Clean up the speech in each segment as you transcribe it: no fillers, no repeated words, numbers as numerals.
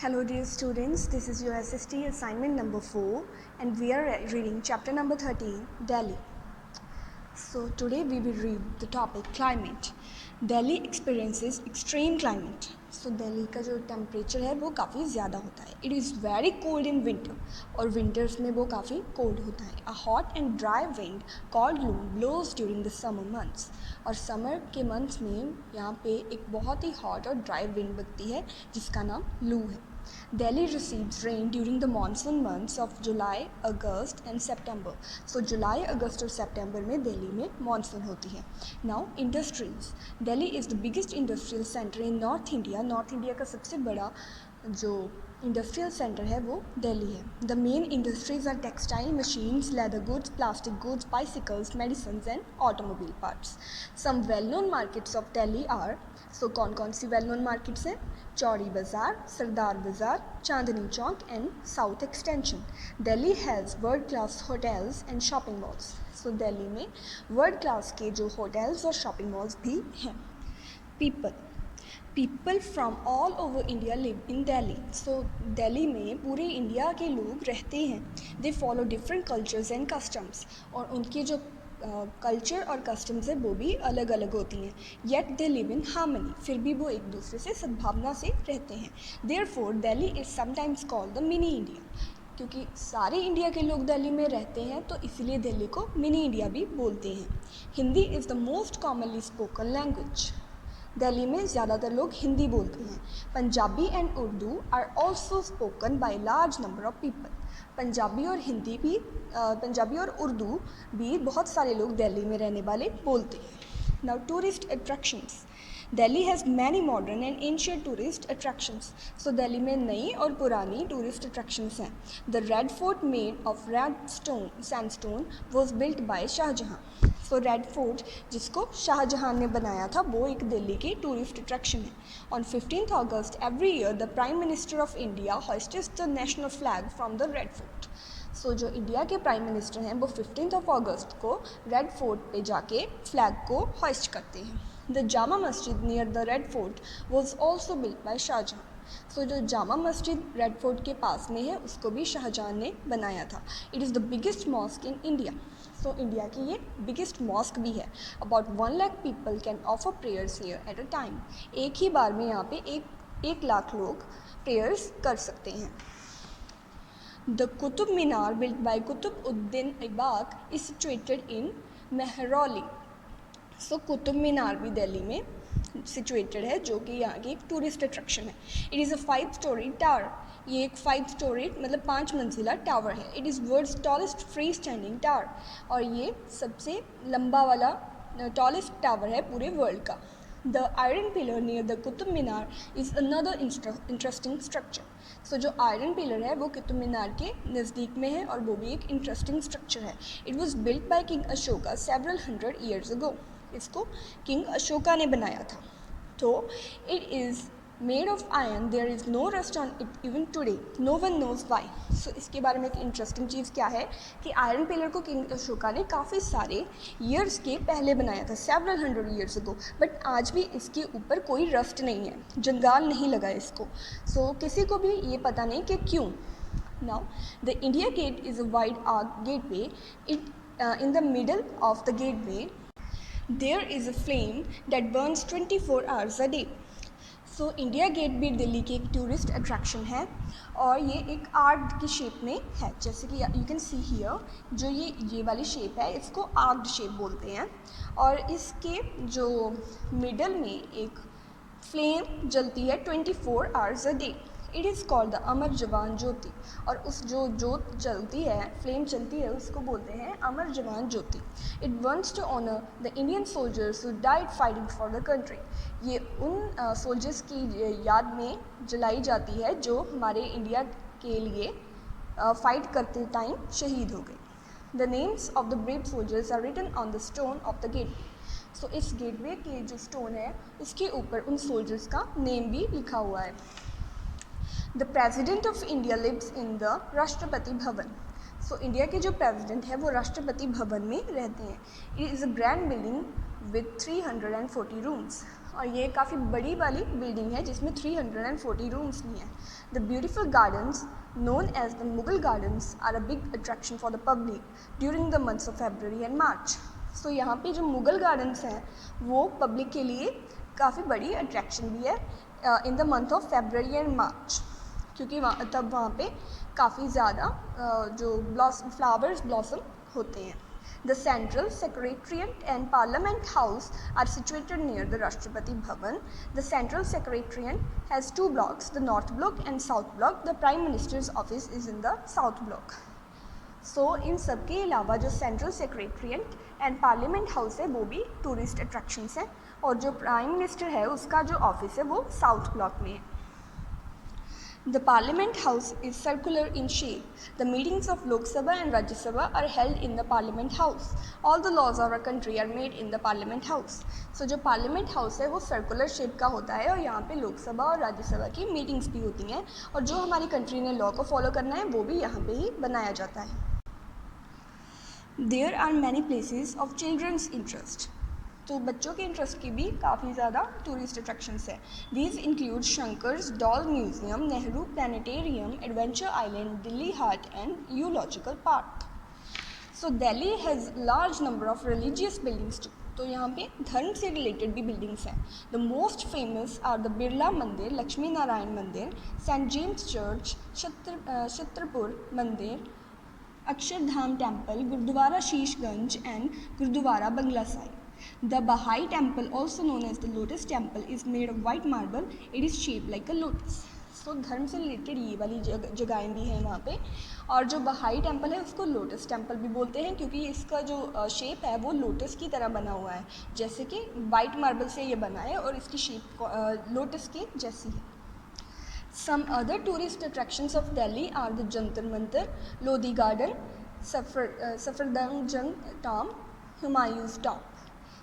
Hello dear students, this is your SST assignment number 4 and we are reading chapter number 13, Delhi. So today we will read the topic climate. Delhi experiences extreme climate. So Delhi का जो temperature है वो काफ़ी ज़्यादा होता है. It is very cold in winter और winters में वो काफ़ी cold होता है. A hot and dry wind called loo blows during the summer months. और summer के months में यहाँ पे एक बहुत ही hot और dry wind बहती है जिसका नाम loo है. Delhi receives rain during the monsoon months of July, August and September. So July, August और September में दिल्ली में monsoon होती है. Now industries. Delhi is the biggest industrial center in North India. North India का सबसे बड़ा जो इंडस्ट्रियल सेंटर है वो दिल्ली है. The main industries are textile, machines, leather goods, plastic goods, bicycles, medicine and automobile parts. Some well known markets of Delhi are. So कौन कौन सी well known markets हैं? चौड़ी Bazar, Sardar Bazar, Chandni Chowk and South Extension. Delhi has world class hotels and shopping malls. So Delhi में world class के जो hotels और shopping malls भी हैं. People from all over India live in Delhi. So Delhi में पूरे इंडिया के लोग रहते हैं. They follow different cultures and customs. और उनके जो कल्चर और कस्टम्स है वो भी अलग अलग होती हैं. Yet they live in harmony. फिर भी वो एक दूसरे से सद्भावना से रहते हैं. Therefore Delhi is sometimes called the mini India. क्योंकि सारे इंडिया के लोग दिल्ली में रहते हैं तो इसलिए दिल्ली को मिनी इंडिया भी बोलते हैं. Hindi is the most commonly spoken language. Delhi में ज़्यादातर लोग हिंदी बोलते हैं. Punjabi and Urdu are also spoken by large number of people. Punjabi और उर्दू भी बहुत सारे लोग दिल्ली में रहने वाले बोलते हैं. Now tourist attractions. Delhi has many modern and ancient tourist attractions. So Delhi में नई और पुरानी टूरिस्ट अट्रैक्शंस हैं. The Red Fort made of red sandstone was built by Shah Jahan. So Red Fort जिसको शाहजहाँ ने बनाया था वो एक दिल्ली की टूरिस्ट अट्रैक्शन है. On 15 August every year the prime minister of India hoists the national flag from the Red Fort. So जो India के प्राइम मिनिस्टर हैं वो 15 अगस्त को रेड फोर्ट पे जाके फ्लैग को होइस्ट करते हैं. The Jama Masjid near the Red Fort was also built by Shah Jahan. So जो जामा मस्जिद रेड फोर्ट के पास में है उसको भी शाहजहाँ ने बनाया था. It is the biggest mosque in India. So India की ये बिगेस्ट मॉस्क भी है. About 1 lakh people can offer prayers here at a time. एक ही बार में यहाँ पे एक लाख लोग प्रेयर्स कर सकते हैं. The Qutub Minar built by Qutub uddin Aibak is situated in Mehrauli. So Qutub Minar भी दिल्ली में सिचुएटेड है जो कि यहाँ की एक टूरिस्ट अट्रैक्शन है. It is a 5 storey tower. ये एक 5 स्टोरी मतलब 5 मंजिला टावर है. It is world's tallest free standing tower. और ये सबसे लंबा वाला टॉलेस्ट टावर है पूरे वर्ल्ड का. The iron pillar near the Qutub Minar is another interesting structure. So जो आयरन पिलर है वो कुतुब मीनार के नज़दीक में है और वो भी एक इंटरेस्टिंग स्ट्रक्चर है. It was built by king Ashoka several 100 years ago. इसको किंग अशोका ने बनाया था. तो it is made of iron. There is no rust on it even today. No one knows why. So इसके बारे में एक इंटरेस्टिंग चीज़ क्या है कि आयरन पिलर को किंग अशोका ने काफ़ी सारे ईयर्स के पहले बनाया था, सेवरल 100 ईयर्स अगो. बट आज भी इसके ऊपर कोई रस्ट नहीं है, जंगाल नहीं लगा इसको. सो किसी को भी ये पता नहीं कि क्यों. Now the India Gate is a wide arch gateway. It in the middle of the gateway there is a flame that burns 24 hours a day. So India Gate भी दिल्ली की एक टूरिस्ट अट्रैक्शन है और ये एक आर्क की shape में है. जैसे कि यू कैन सी हियर जो ये वाली शेप है इसको आर्क्ड शेप बोलते हैं. और इसके जो मिडल में एक फ्लेम जलती है 24 hours a day. It is called the Amar Jawan Jyoti. और उस जो जोत जलती है, फ्लेम चलती है, उसको बोलते हैं Amar Jawan Jyoti. It wants to honour the Indian soldiers who died fighting for the country. ये उन सोल्जर्स की याद में जलाई जाती है जो हमारे इंडिया के लिए फाइट करते टाइम शहीद हो गए. The names of the brave soldiers are written on the stone of the gateway. So इस गेटवे के जो स्टोन है उसके ऊपर उन सोल्जर्स का नेम भी लिखा हुआ है. The president of India lives in the Rashtrapati Bhavan. So India के जो प्रेजिडेंट है वो राष्ट्रपति भवन में रहते हैं. It is a grand building with 340 rooms. और ये काफ़ी बड़ी वाली बिल्डिंग है जिसमें 340 रूम्स भी हैं। The beautiful gardens known as the Mughal Gardens are a big attraction for the public during the months of February and March. So यहाँ पे जो मुग़ल गार्डन्स हैं वो पब्लिक के लिए काफ़ी बड़ी अट्रैक्शन भी है in the month of February and March, क्योंकि वहाँ पे काफ़ी ज़्यादा जो फ्लावर्स ब्लॉसम होते हैं। The Central Secretariat and Parliament House are situated near the Rashtrapati Bhavan. The Central Secretariat has two blocks, the North Block and South Block. The Prime Minister's office is in the South Block. So इन सब के अलावा जो Central Secretariat and Parliament House है वो भी tourist attractions हैं, और जो प्राइम मिनिस्टर है उसका जो ऑफिस है वो साउथ ब्लॉक में है। The Parliament House is circular in shape. The meetings of Lok Sabha and Rajya Sabha are held in the Parliament House. All the laws of our country are made in the Parliament House. So जो Parliament House है वो circular shape का होता है, और यहाँ पे लोक सभा और राज्य सभा की मीटिंग्स भी होती हैं, और जो हमारी कंट्री ने लॉ को फॉलो करना है वो भी यहाँ पे ही बनाया जाता है। There are many places of children's interest. तो बच्चों के इंटरेस्ट की भी काफ़ी ज़्यादा टूरिस्ट अट्रैक्शंस है। These include Shankar's doll museum, Nehru planetarium, adventure island, Delhi Haat and zoological park. So Delhi has large number of religious buildings too. तो यहाँ पे धर्म से रिलेटेड भी बिल्डिंग्स हैं। The most famous are the Birla Mandir, Lakshmi Narayan Mandir, saint James church, Chhatarpur Mandir, Akshardham temple, Gurudwara Sis Ganj and Gurudwara Bangla Sahib. The Baha'i temple, also known as the Lotus Temple, is made of white marble. It is shaped like a lotus. So धर्म से related ये वाली जगहें भी हैं वहाँ पे। और जो बहाई टेम्पल है उसको लोटस टेम्पल भी बोलते हैं, क्योंकि इसका जो शेप है वो लोटस की तरह बना हुआ है, जैसे कि वाइट मार्बल से ये बना है और इसकी शेप लोटस के जैसी है। Some other tourist attractions of Delhi are the Jantar Mantar, Lodi Garden, Safdarjung Tomb, Humayun's Tomb.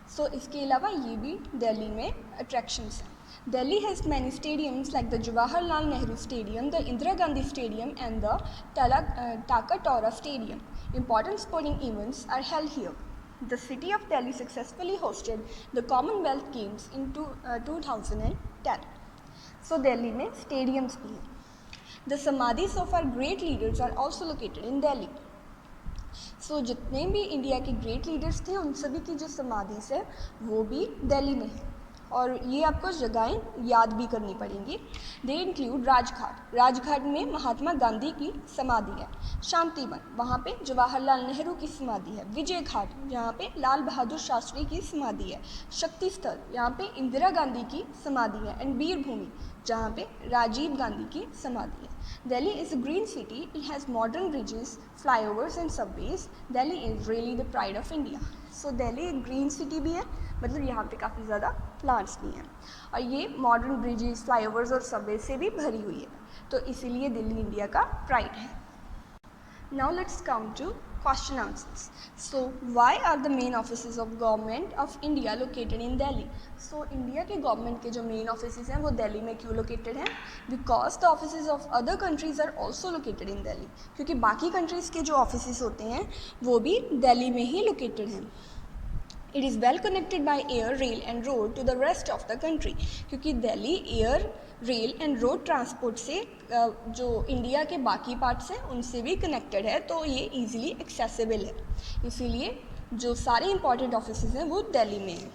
So इसके अलावा ये भी दिल्ली में अट्रैक्शंस हैं। Delhi has many stadiums like the Jawaharlal Nehru Stadium, the Indira Gandhi Stadium and the Takatora Stadium. Important sporting events are held here. The city of Delhi successfully hosted the Commonwealth Games in 2010. So Delhi में stadiums भी हैं। The samadhis of our great leaders are also located in Delhi. सो जितने भी India के great leaders थे उन सभी की जो समाधिस है वो भी दिल्ली में है, और ये आपको जगहें याद भी करनी पड़ेंगी। दे इंक्लूड राजघाट में महात्मा गांधी की समाधि है, शांतिवन वहाँ पे जवाहरलाल नेहरू की समाधि है, विजय घाट जहाँ पे लाल बहादुर शास्त्री की समाधि है, शक्ति स्थल यहाँ पे इंदिरा गांधी की समाधि है, एंड वीर भूमि जहाँ पे राजीव गांधी की समाधि है। Delhi is a green city. It has modern bridges, flyovers and subways. Delhi is really the pride of India. So Delhi एक green city भी है, मतलब यहाँ पे काफ़ी ज़्यादा plants भी हैं, और ये modern bridges, flyovers और subways से भी भरी हुई है, तो इसीलिए दिल्ली इंडिया का pride है। Now let's come to question answers. So why are the main offices of government of India located in Delhi? So India के गवर्नमेंट के जो मेन ऑफिसेज हैं वो दिल्ली में क्यों लोकेटेड हैं? Because the offices of other countries are also located in Delhi, क्योंकि बाकी कंट्रीज़ के जो ऑफिसेज होते हैं वो भी दिल्ली में ही लोकेटेड हैं। It is well connected by air, rail and road to the rest of the country, क्योंकि Delhi air, rail and road transport से जो इंडिया के बाकी पार्ट्स हैं उनसे भी कनेक्टेड है, तो ये ईज़िली एक्सेसिबल है, इसीलिए जो सारे इंपॉर्टेंट ऑफिसेज हैं वो दिल्ली में हैं।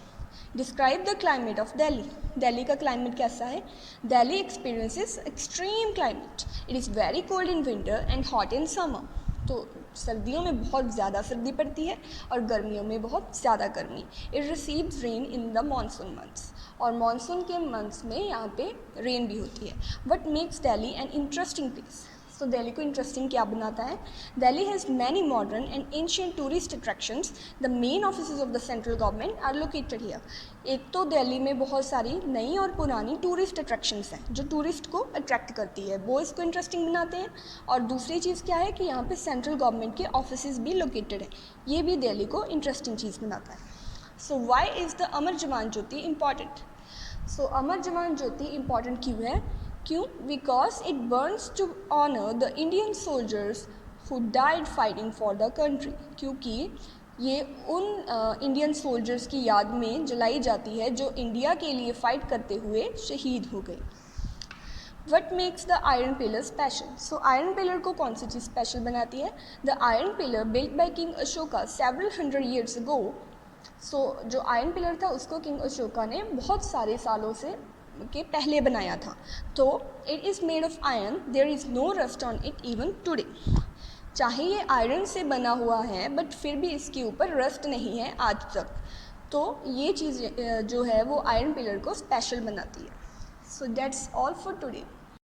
Describe the climate of Delhi. Delhi का क्लाइमेट कैसा है? Delhi experiences extreme climate. It is very cold in winter and hot in summer. तो सर्दियों में बहुत ज़्यादा सर्दी पड़ती है और गर्मियों में बहुत ज़्यादा गर्मी। It receives rain in the monsoon months, और मानसून के मंथ्स में यहाँ पे रेन भी होती है। What makes Delhi an interesting place? तो दिल्ली को इंटरेस्टिंग क्या बनाता है? Delhi has many modern and ancient tourist attractions. The main offices of the central government are located here. एक तो दिल्ली में बहुत सारी नई और पुरानी टूरिस्ट अट्रैक्शंस हैं जो टूरिस्ट को अट्रैक्ट करती है, वो इसको इंटरेस्टिंग बनाते हैं। और दूसरी चीज़ क्या है कि यहाँ पे सेंट्रल गवर्नमेंट के ऑफिसेज भी लोकेटेड हैं, ये भी दिल्ली को इंटरेस्टिंग चीज़ बनाता है। सो Y is the Amar Jawan Jyoti important? So Amar Jawan Jyoti important क्यों है? क्यों? Because it burns to honour the Indian soldiers who died fighting for the country. क्योंकि ये उन इंडियन सोल्जर्स की याद में जलाई जाती है जो इंडिया के लिए फ़ाइट करते हुए शहीद हो गए। What makes the iron pillar special? So iron pillar को कौन सी चीज़ स्पेशल बनाती है? The iron pillar built by king Ashoka several 100 years ago। सो जो आयरन पिलर था उसको किंग अशोका ने बहुत सारे सालों से के पहले बनाया था। तो it is made of iron, there is no rust on it even today. चाहे ये आयरन से बना हुआ है बट फिर भी इसके ऊपर रस्ट नहीं है आज तक। तो ये चीज़ जो है वो आयरन पिलर को स्पेशल बनाती है। So that's all for today.